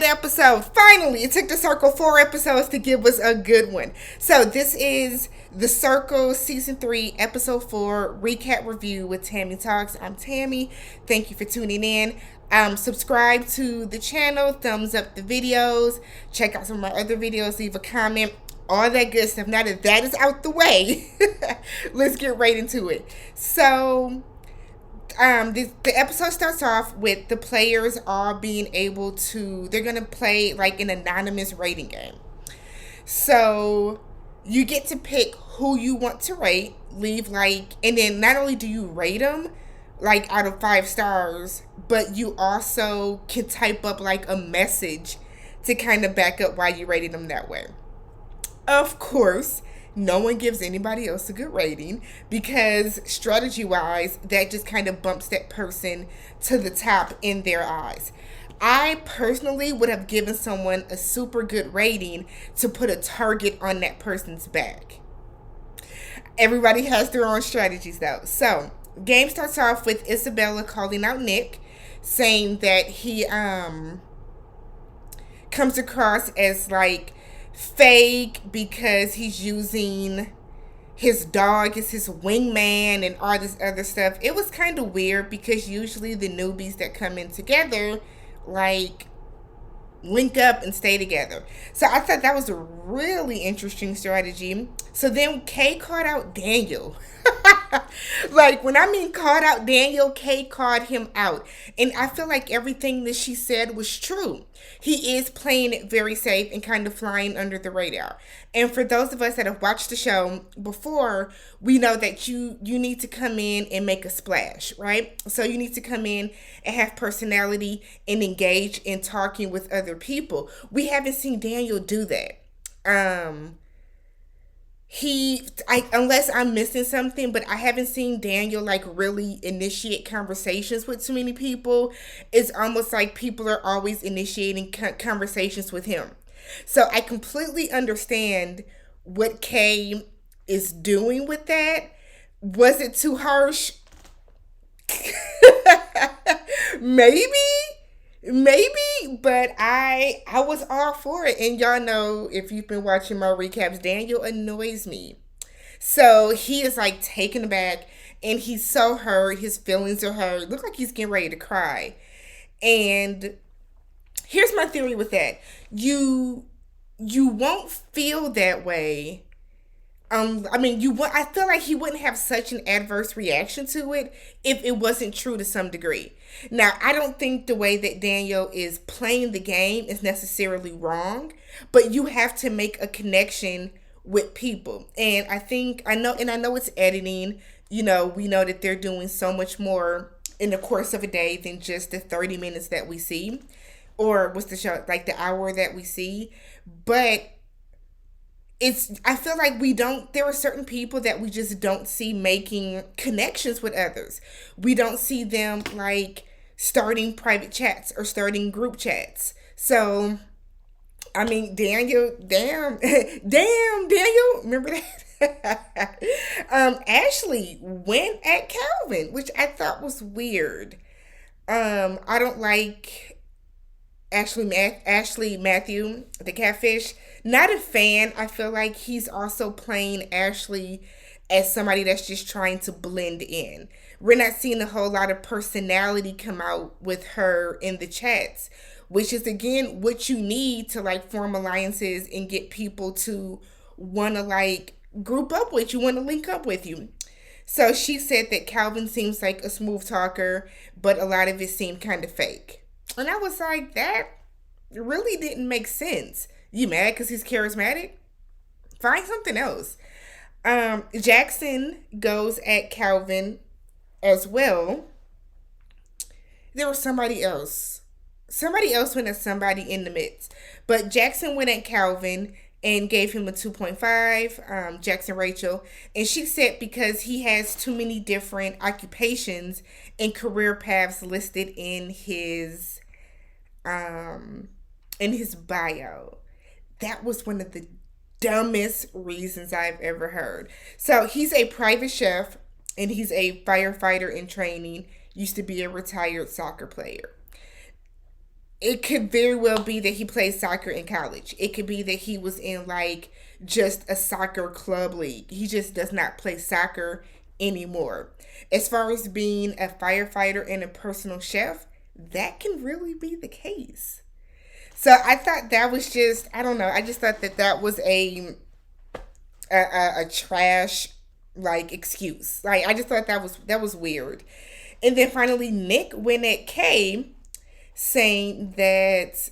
good episode. Finally, it took The Circle 4 episodes to give us a good one. So this is The Circle Season 3, Episode 4 recap review with Tammy Talks. I'm Tammy. Thank you for tuning in. Subscribe to the channel, thumbs up the videos, check out some of my other videos, leave a comment, all that good stuff. Now that that is out the way, let's get right into it. So the episode starts off with the players all being able to, they're gonna play like an anonymous rating game. So you get to pick who you want to rate, leave like, and then not only do you rate them like out of 5 stars, but you also can type up like a message to kind of back up why you rated them that way. Of course, no one gives anybody else a good rating because strategy wise, that just kind of bumps that person to the top in their eyes. I personally would have given someone a super good rating to put a target on that person's back. Everybody has their own strategies though. So, game starts off with Isabella calling out Nick, saying that he comes across as like fake because he's using his dog as his wingman and all this other stuff. It was kind of weird because usually the newbies that come in together like link up and stay together. So I thought that was a really interesting strategy. So then Kay called out Daniel. Like when I mean called out Daniel, Kay called him out. And I feel like everything that she said was true. He is playing it very safe and kind of flying under the radar. And for those of us that have watched the show before, we know that you need to come in and make a splash, right? So you need to come in and have personality and engage in talking with other people. We haven't seen Daniel do that. Unless I'm missing something, but I haven't seen Daniel like really initiate conversations with too many people. It's almost like people are always initiating conversations with him. So I completely understand what Kay is doing with that. Was it too harsh? Maybe, but I was all for it. And y'all know, if you've been watching my recaps, Daniel annoys me. So he is like taken aback and he's so hurt. His feelings are hurt. Look like he's getting ready to cry. And here's my theory with that. You won't feel that way. I feel like he wouldn't have such an adverse reaction to it if it wasn't true to some degree. Now, I don't think the way that Daniel is playing the game is necessarily wrong, but you have to make a connection with people. And I know it's editing. You know, we know that they're doing so much more in the course of a day than just the 30 minutes that we see, or what's the show, like the hour that we see. But I feel like there are certain people that we just don't see making connections with others. We don't see them like starting private chats or starting group chats. So, I mean, Daniel, damn, Daniel, remember that? Ashley went at Calvin, which I thought was weird. I don't like Ashley Matthew, the catfish. Not a fan. I feel like he's also playing Ashley as somebody that's just trying to blend in. We're not seeing a whole lot of personality come out with her in the chats, which is again what you need to like form alliances and get people to want to like group up with you, want to link up with you. So she said that Calvin seems like a smooth talker, but a lot of it seemed kind of fake. And I was like, that really didn't make sense. You mad because he's charismatic? Find something else. Jackson goes at Calvin as well. There was somebody else. Somebody else went at somebody in the midst. But Jackson went at Calvin and gave him a 2.5, Jackson Rachel. And she said because he has too many different occupations and career paths listed in his bio. That was one of the dumbest reasons I've ever heard. So he's a private chef and he's a firefighter in training. Used to be a retired soccer player. it could very well be that he played soccer in college. It could be that he was in like just a soccer club league. He just does not play soccer anymore. As far as being a firefighter and a personal chef, that can really be the case. So I thought that was just, I don't know, I just thought that that was a trash like excuse. Like I just thought that was weird. And then finally Nick went at Kay saying that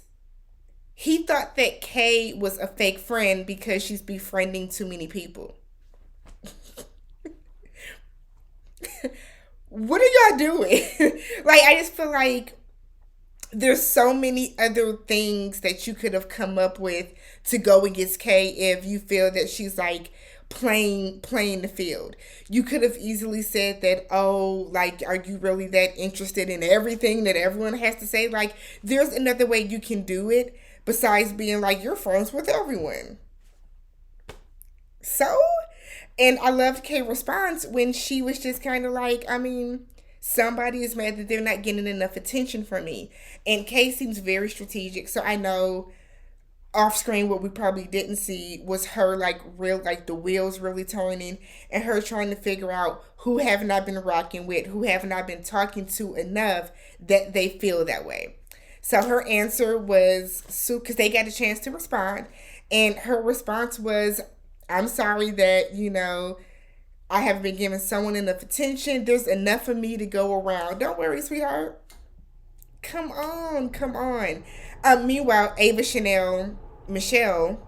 he thought that Kay was a fake friend because she's befriending too many people. What are y'all doing? Like I just feel like there's so many other things that you could have come up with to go against Kay if you feel that she's like playing the field. You could have easily said that, oh, like, are you really that interested in everything that everyone has to say? Like, there's another way you can do it besides being like you're friends with everyone. So, and I loved Kay's response when she was just kind of like, I mean, somebody is mad that they're not getting enough attention from me. And Kay seems very strategic. So I know off screen what we probably didn't see was her like real like the wheels really turning and her trying to figure out who haven't I been rocking with, who haven't I been talking to enough that they feel that way. So her answer was because they got a chance to respond, and her response was, I'm sorry that, I haven't been giving someone enough attention. There's enough of me to go around. Don't worry, sweetheart. Come on, come on. Meanwhile, Ava Chanel, Michelle,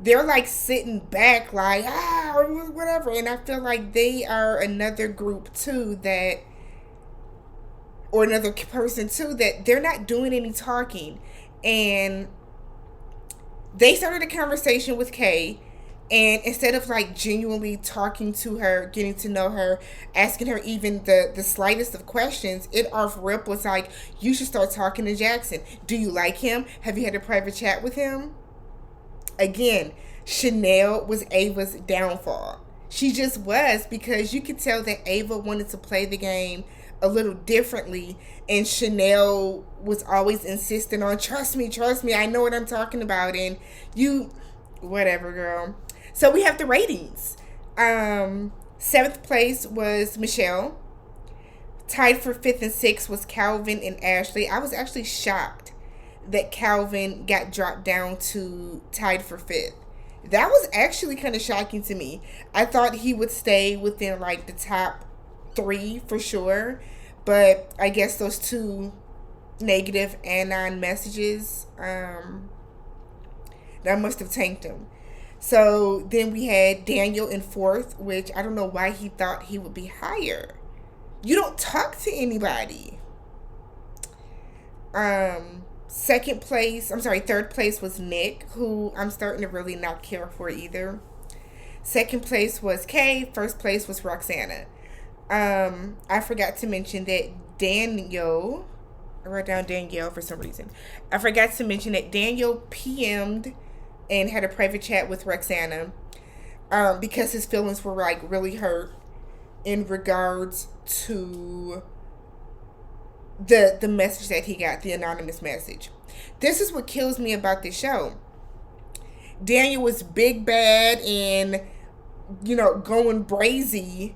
they're like sitting back, like, or whatever. And I feel like they are another group too that, or another person too, that they're not doing any talking. And they started a conversation with Kay. And instead of like genuinely talking to her, getting to know her, asking her even the slightest of questions, it off rip was like, you should start talking to Jackson. Do you like him? Have you had a private chat with him? Again, Chanel was Ava's downfall. She just was, because you could tell that Ava wanted to play the game a little differently, and Chanel was always insisting on, trust me, I know what I'm talking about, and you, whatever, girl. So we have the ratings. Seventh place was Michelle. Tied for fifth and sixth was Calvin and Ashley. I was actually shocked that Calvin got dropped down to tied for fifth. That was actually kind of shocking to me. I thought he would stay within like the top three for sure. But I guess those two negative anon messages, that must have tanked him. So then we had Daniel in fourth, which I don't know why he thought he would be higher. You don't talk to anybody. Third place was Nick, who I'm starting to really not care for either. Second place was Kay. First place was Roxana. I forgot to mention that Daniel, I wrote down Danielle for some reason. I forgot to mention that Daniel PM'd and had a private chat with Roxana, because his feelings were like really hurt in regards to the message that he got, the anonymous message. This is what kills me about this show. Daniel was big bad and going brazy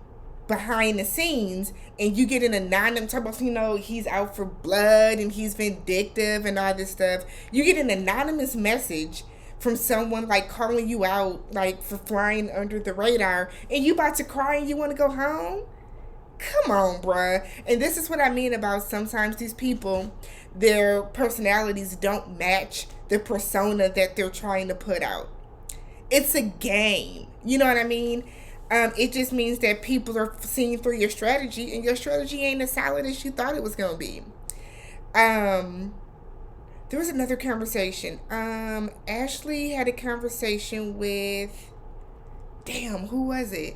behind the scenes, and you get an anonymous talk about, he's out for blood and he's vindictive and all this stuff. You get an anonymous message from someone like calling you out like for flying under the radar, and you about to cry and you want to go home. Come on, bruh. And this is what I mean about sometimes these people, their personalities don't match the persona that they're trying to put out. It's a game, you know what I mean? It just means that people are seeing through your strategy, and your strategy ain't as solid as you thought it was going to be. There was another conversation. Ashley had a conversation with, who was it?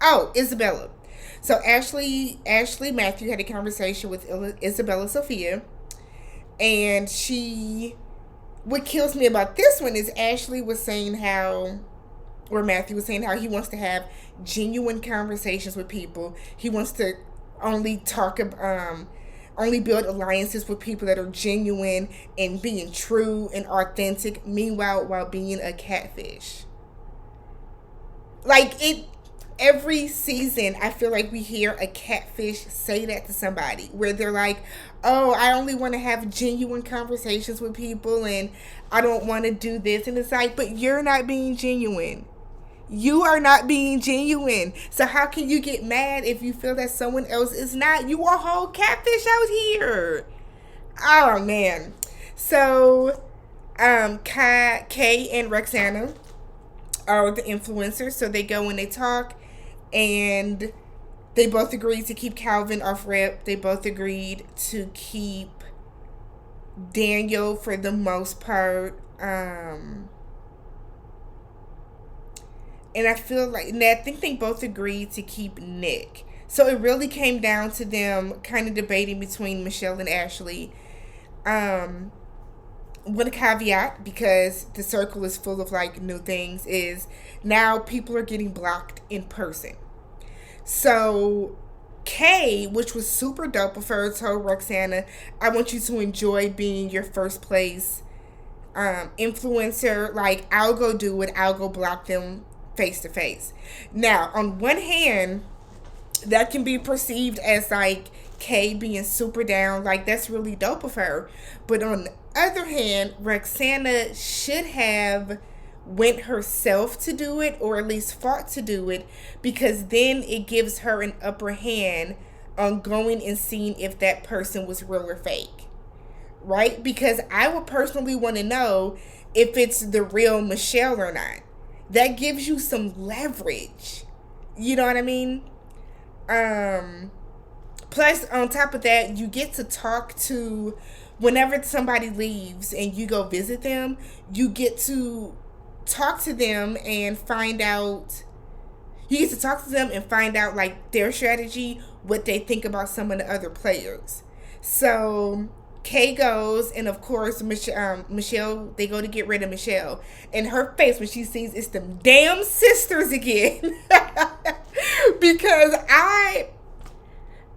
Oh, Isabella. So Ashley Matthew had a conversation with Isabella Sophia, and what kills me about this one is Ashley was saying Matthew was saying how he wants to have genuine conversations with people. He wants to only talk only build alliances with people that are genuine and being true and authentic, meanwhile while being a catfish. Like it every season I feel like we hear a catfish say that to somebody where they're like, oh, I only want to have genuine conversations with people and I don't want to do this. And it's like, but you're not being genuine. You are not being genuine. So how can you get mad if you feel that someone else is not? You a whole catfish out here. Oh man. So Kay and Roxana are the influencers. So they go and they talk, and they both agreed to keep Calvin off rep. They both agreed to keep Daniel for the most part. And I feel like, and I think they both agreed to keep Nick. So it really came down to them kind of debating between Michelle and Ashley. One caveat, because the circle is full of like new things, is now people are getting blocked in person. So Kay, which was super dope of her, told Roxana, I want you to enjoy being your first place influencer. Like, I'll go do it. I'll go block them face to face. Now, on one hand, that can be perceived as like Kay being super down. Like, that's really dope of her. But on the other hand, Roxana should have went herself to do it, or at least fought to do it, because then it gives her an upper hand on going and seeing if that person was real or fake. Right? Because I would personally want to know if it's the real Michelle or not. That gives you some leverage. You know what I mean? Plus, on top of that, you get to talk to, whenever somebody leaves and you go visit them, you get to talk to them and find out, like their strategy, what they think about some of the other players. So Kay goes, and of course Michelle, they go to get rid of Michelle, and her face when she sees it's them damn sisters again. Because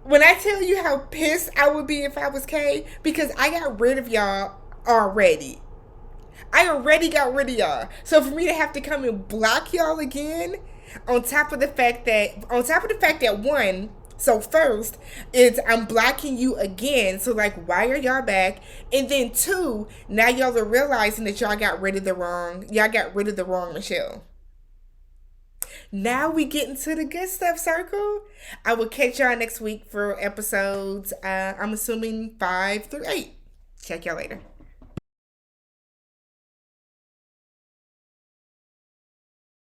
when I tell you how pissed I would be if I was Kay, because I got rid of y'all already. I already got rid of y'all. So for me to have to come and block y'all again, on top of the fact that one, so first, it's I'm blocking you again. So like, why are y'all back? And then two, now y'all are realizing that y'all got rid of the wrong Michelle. Now we get into the good stuff, circle. I will catch y'all next week for episodes. I'm assuming 5 through 8. Check y'all later.